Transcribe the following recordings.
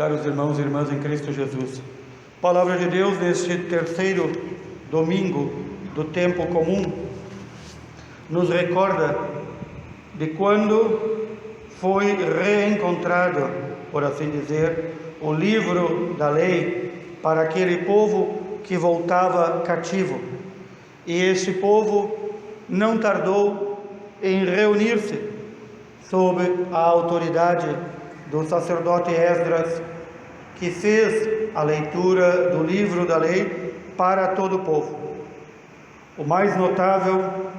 Caros irmãos e irmãs em Cristo Jesus, Palavra de Deus neste terceiro domingo do tempo comum nos recorda de quando foi reencontrado, por assim dizer, o livro da lei para aquele povo que voltava cativo. E este povo não tardou em reunir-se sob a autoridade do sacerdote Esdras, que fez a leitura do livro da lei para todo o povo. O mais notável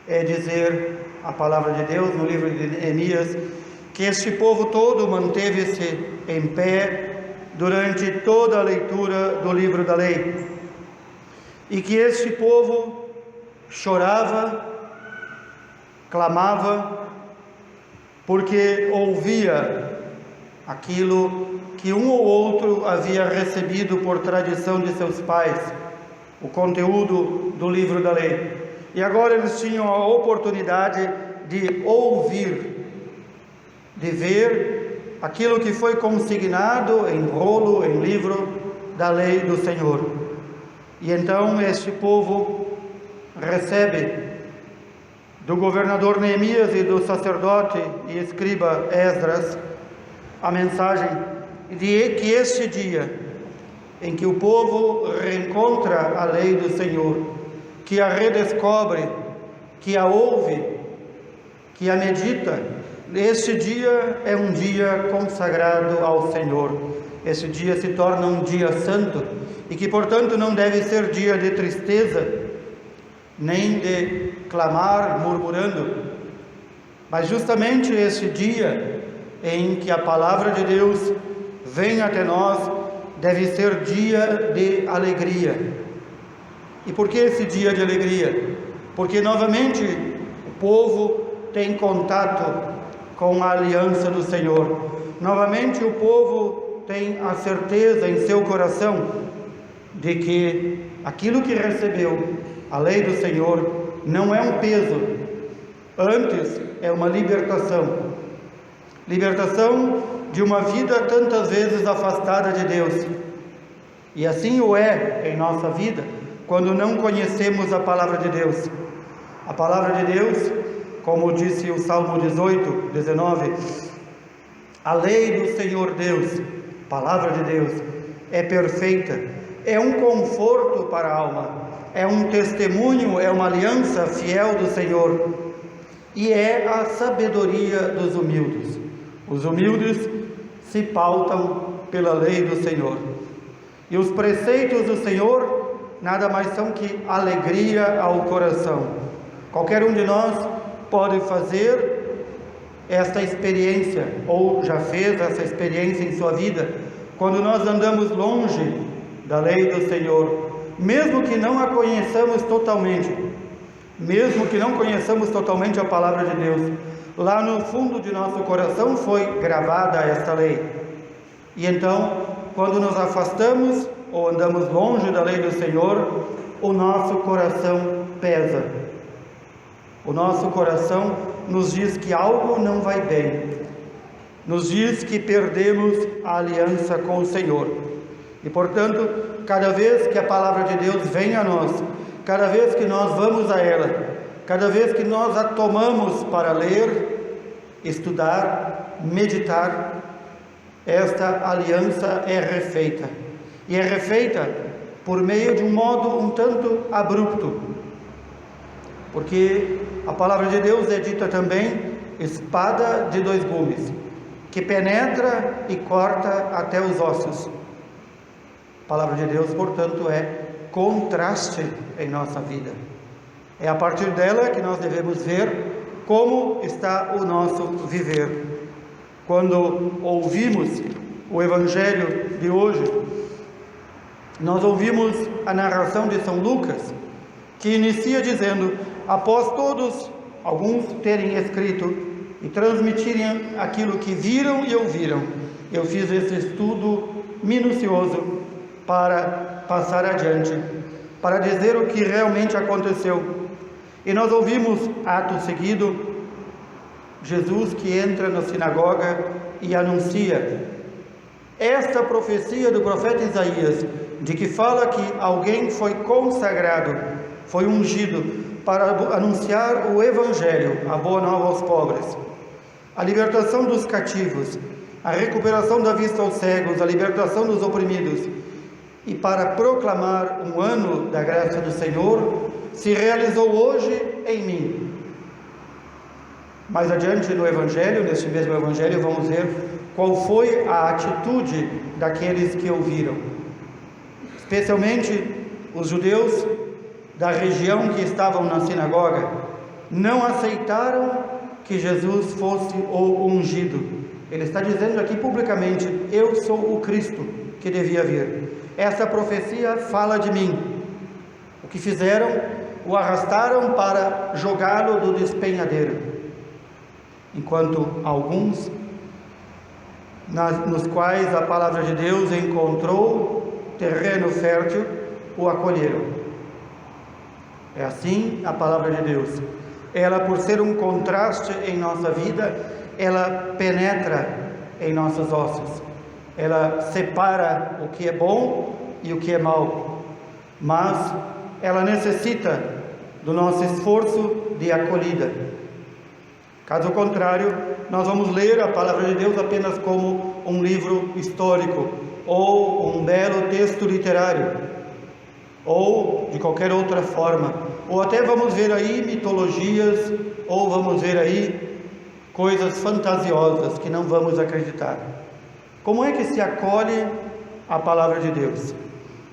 é dizer a palavra de Deus no livro de Neemias, que este povo todo manteve-se em pé durante toda a leitura do livro da lei, e que este povo chorava, clamava, porque ouvia aquilo que um ou outro havia recebido por tradição de seus pais, o conteúdo do livro da lei. E agora eles tinham a oportunidade de ouvir, de ver aquilo que foi consignado em rolo, em livro da lei do Senhor. E então este povo recebe do governador Neemias e do sacerdote e escriba Esdras a mensagem de que este dia em que o povo reencontra a lei do Senhor, que a redescobre, que a ouve, que a medita, este dia é um dia consagrado ao Senhor. Este dia se torna um dia santo e que, portanto, não deve ser dia de tristeza, nem de clamar, murmurando, mas justamente esse dia em que a palavra de Deus vem até nós, deve ser dia de alegria. E por que esse dia de alegria? Porque novamente o povo tem contato com a aliança do Senhor. Novamente o povo tem a certeza em seu coração de que aquilo que recebeu, a lei do Senhor, não é um peso, antes é uma libertação. Libertação de uma vida tantas vezes afastada de Deus. E assim o é em nossa vida, quando não conhecemos a palavra de Deus. A palavra de Deus, como disse o Salmo 18, 19, a lei do Senhor Deus, palavra de Deus, é perfeita, é um conforto para a alma, é um testemunho, é uma aliança fiel do Senhor, e é a sabedoria dos humildes. Os humildes se pautam pela lei do Senhor. E os preceitos do Senhor nada mais são que alegria ao coração. Qualquer um de nós pode fazer esta experiência, ou já fez essa experiência em sua vida, quando nós andamos longe da lei do Senhor, mesmo que não a conheçamos totalmente, mesmo que não conheçamos totalmente a palavra de Deus, lá no fundo de nosso coração foi gravada esta lei. E então, quando nos afastamos ou andamos longe da lei do Senhor, o nosso coração pesa. O nosso coração nos diz que algo não vai bem. Nos diz que perdemos a aliança com o Senhor. E, portanto, cada vez que a palavra de Deus vem a nós, cada vez que nós vamos a ela, cada vez que nós a tomamos para ler, estudar, meditar, esta aliança é refeita. E é refeita por meio de um modo um tanto abrupto. Porque a palavra de Deus é dita também espada de dois gumes, que penetra e corta até os ossos. A palavra de Deus, portanto, é contraste em nossa vida. É a partir dela que nós devemos ver como está o nosso viver. Quando ouvimos o Evangelho de hoje, nós ouvimos a narração de São Lucas, que inicia dizendo: após todos, alguns terem escrito e transmitirem aquilo que viram e ouviram, eu fiz esse estudo minucioso para passar adiante, para dizer o que realmente aconteceu. E nós ouvimos, ato seguido, Jesus que entra na sinagoga e anuncia Esta profecia do profeta Isaías, de que fala que alguém foi consagrado, foi ungido para anunciar o Evangelho, a boa nova aos pobres, a libertação dos cativos, a recuperação da vista aos cegos, a libertação dos oprimidos, e para proclamar um ano da graça do Senhor, se realizou hoje em mim. Mais adiante no Evangelho, neste mesmo Evangelho, vamos ver qual foi a atitude daqueles que ouviram, especialmente os judeus da região que estavam na sinagoga. Não aceitaram que Jesus fosse o ungido. Ele está dizendo aqui publicamente: eu sou o Cristo que devia vir. Essa profecia fala de mim. O que fizeram? O arrastaram para jogá-lo do despenhadeiro, enquanto alguns, nos quais a palavra de Deus encontrou terreno fértil, o acolheram. É assim a palavra de Deus. Ela, por ser um contraste em nossa vida, ela penetra em nossos ossos. Ela separa o que é bom e o que é mal. Mas ela necessita do nosso esforço de acolhida. Caso contrário, nós vamos ler a palavra de Deus apenas como um livro histórico, ou um belo texto literário, ou de qualquer outra forma, ou até vamos ver aí mitologias, ou vamos ver aí coisas fantasiosas que não vamos acreditar. Como é que se acolhe a palavra de Deus?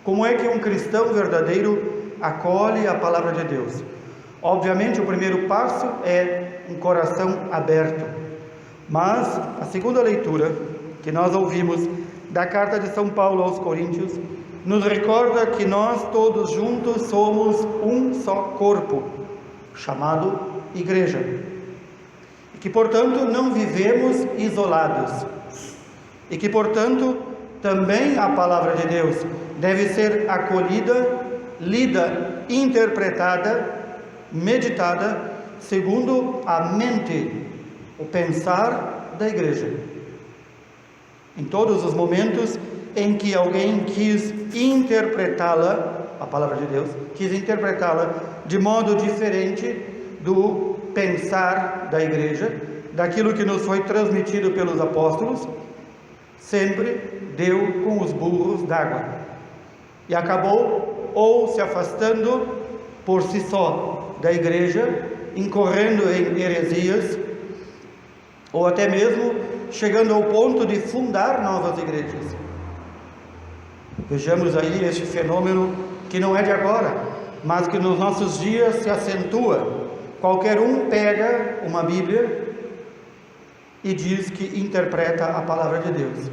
Como é que um cristão verdadeiro acolhe a palavra de Deus? Obviamente o primeiro passo é um coração aberto, mas a segunda leitura que nós ouvimos da carta de São Paulo aos Coríntios nos recorda que nós todos juntos somos um só corpo, chamado Igreja, e que portanto não vivemos isolados, e que portanto também a palavra de Deus deve ser acolhida, lida, interpretada, meditada segundo a mente, o pensar da Igreja. Em todos os momentos em que alguém quis interpretá-la, a palavra de Deus, quis interpretá-la de modo diferente do pensar da Igreja, daquilo que nos foi transmitido pelos apóstolos, sempre deu com os burros d'água e acabou ou se afastando por si só da Igreja, incorrendo em heresias, ou até mesmo chegando ao ponto de fundar novas igrejas. Vejamos aí este fenômeno que não é de agora, mas que nos nossos dias se acentua. Qualquer um pega uma Bíblia e diz que interpreta a palavra de Deus.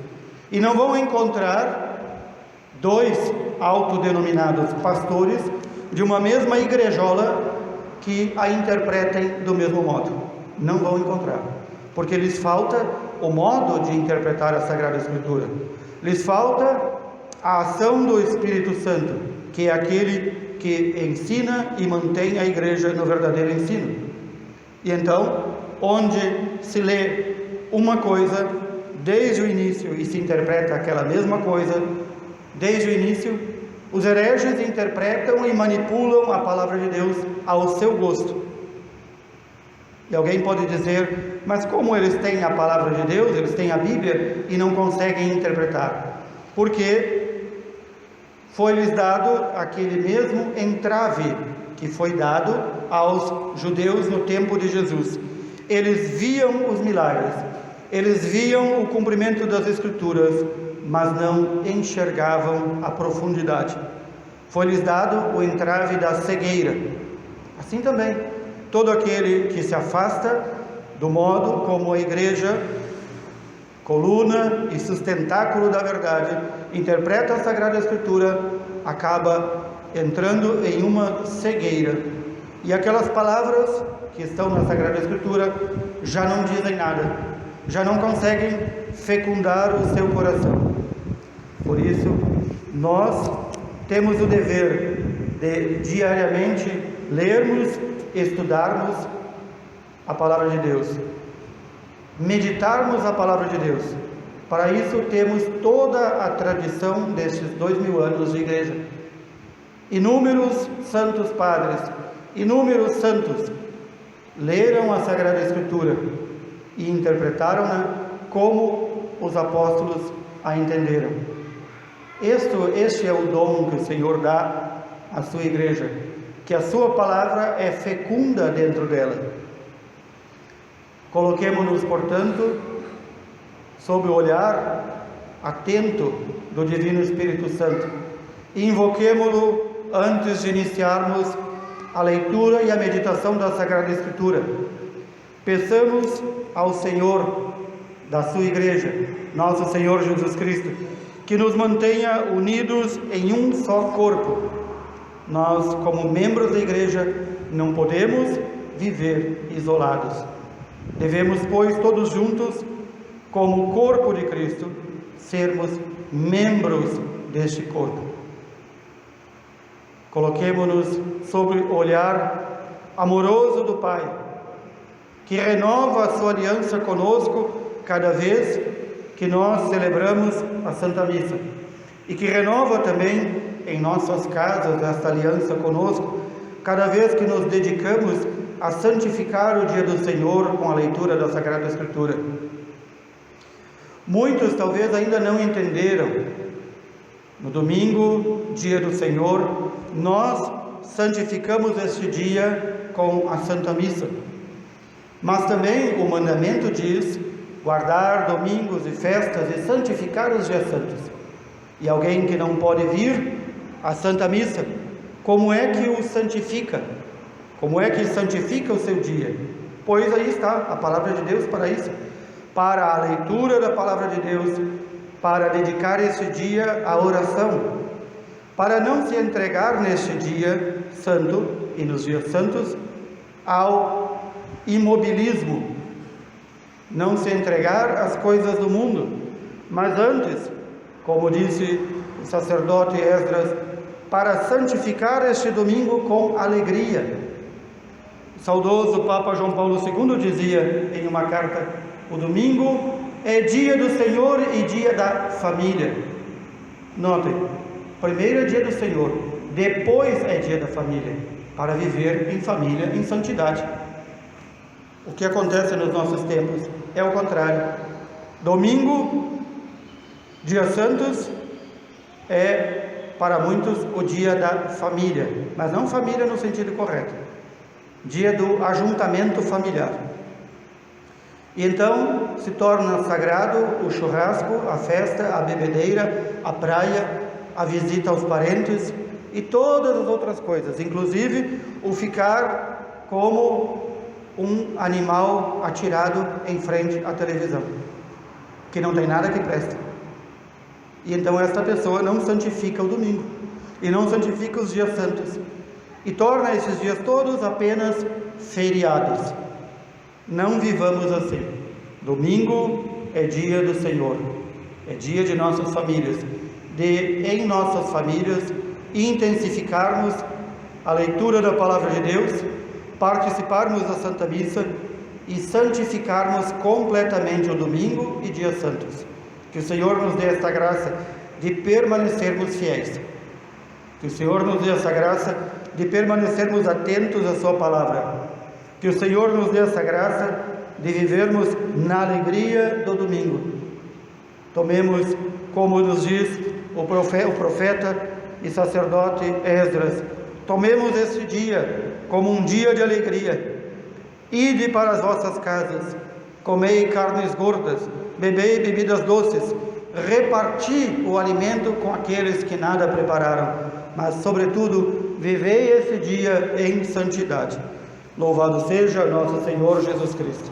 E não vão encontrar dois autodenominados pastores de uma mesma igrejola que a interpretem do mesmo modo. Não vão encontrar, porque lhes falta o modo de interpretar a Sagrada Escritura. Lhes falta a ação do Espírito Santo, que é aquele que ensina e mantém a igreja no verdadeiro ensino. E então, onde se lê uma coisa desde o início e se interpreta aquela mesma coisa desde o início, os hereges interpretam e manipulam a palavra de Deus ao seu gosto. E alguém pode dizer: mas como eles têm a palavra de Deus, eles têm a Bíblia e não conseguem interpretar? Porque foi-lhes dado aquele mesmo entrave que foi dado aos judeus no tempo de Jesus. Eles viam os milagres, eles viam o cumprimento das Escrituras, mas não enxergavam a profundidade. Foi-lhes dado o entrave da cegueira. Assim também, todo aquele que se afasta do modo como a Igreja, coluna e sustentáculo da verdade, interpreta a Sagrada Escritura, acaba entrando em uma cegueira. E aquelas palavras que estão na Sagrada Escritura já não dizem nada, já não conseguem fecundar o seu coração. Por isso, nós temos o dever de diariamente lermos, estudarmos a palavra de Deus, meditarmos a palavra de Deus, Para isso temos toda a tradição destes 2000 anos de igreja. Inúmeros santos padres, inúmeros santos leram a Sagrada Escritura e interpretaram-na como os apóstolos a entenderam. Este é o dom que o Senhor dá à sua igreja, que a sua palavra é fecunda dentro dela. Coloquemo-nos, portanto, sob o olhar atento do Divino Espírito Santo e invoquemo-lo antes de iniciarmos a leitura e a meditação da Sagrada Escritura. Peçamos ao Senhor da sua igreja, nosso Senhor Jesus Cristo, que nos mantenha unidos em um só corpo. Nós, como membros da igreja, não podemos viver isolados. Devemos, pois, todos juntos, como corpo de Cristo, sermos membros deste corpo. Coloquemo-nos sob o olhar amoroso do Pai, que renova a sua aliança conosco cada vez que nós celebramos a Santa Missa, e que renova também em nossas casas esta aliança conosco cada vez que nos dedicamos a santificar o dia do Senhor com a leitura da Sagrada Escritura. Muitos talvez ainda não entenderam. No domingo, dia do Senhor, nós santificamos este dia com a Santa Missa. Mas também o mandamento diz guardar domingos e festas e santificar os dias santos. E alguém que não pode vir à Santa Missa, como é que o santifica? Como é que santifica o seu dia? Pois aí está a palavra de Deus para isso, para a leitura da palavra de Deus, para dedicar esse dia à oração, para não se entregar neste dia santo e nos dias santos ao imobilismo, não se entregar às coisas do mundo, mas antes, como disse o sacerdote Esdras, para santificar este domingo com alegria. O saudoso Papa João Paulo II dizia em uma carta: o domingo é dia do Senhor e dia da família. Notem, primeiro é dia do Senhor, depois é dia da família, para viver em família, em santidade. O que acontece nos nossos tempos é o contrário. Domingo, dias santos, é para muitos o dia da família, mas não família no sentido correto, dia do ajuntamento familiar. E então se torna sagrado o churrasco, a festa, a bebedeira, a praia, a visita aos parentes e todas as outras coisas, inclusive o ficar como um animal atirado em frente à televisão, que não tem nada que preste. E então esta pessoa não santifica o domingo e não santifica os dias santos e torna esses dias todos apenas feriados. Não vivamos assim. Domingo é dia do Senhor, é dia de nossas famílias, de em nossas famílias intensificarmos a leitura da palavra de Deus, participarmos da Santa Missa e santificarmos completamente o domingo e dias santos. Que o Senhor nos dê esta graça de permanecermos fiéis. Que o Senhor nos dê essa graça de permanecermos atentos à sua palavra. Que o Senhor nos dê essa graça de vivermos na alegria do domingo. Tomemos, como nos diz o profeta e sacerdote Esdras, tomemos este dia como um dia de alegria. Ide para as vossas casas, comei carnes gordas, bebei bebidas doces, reparti o alimento com aqueles que nada prepararam, mas sobretudo vivei esse dia em santidade. Louvado seja nosso Senhor Jesus Cristo.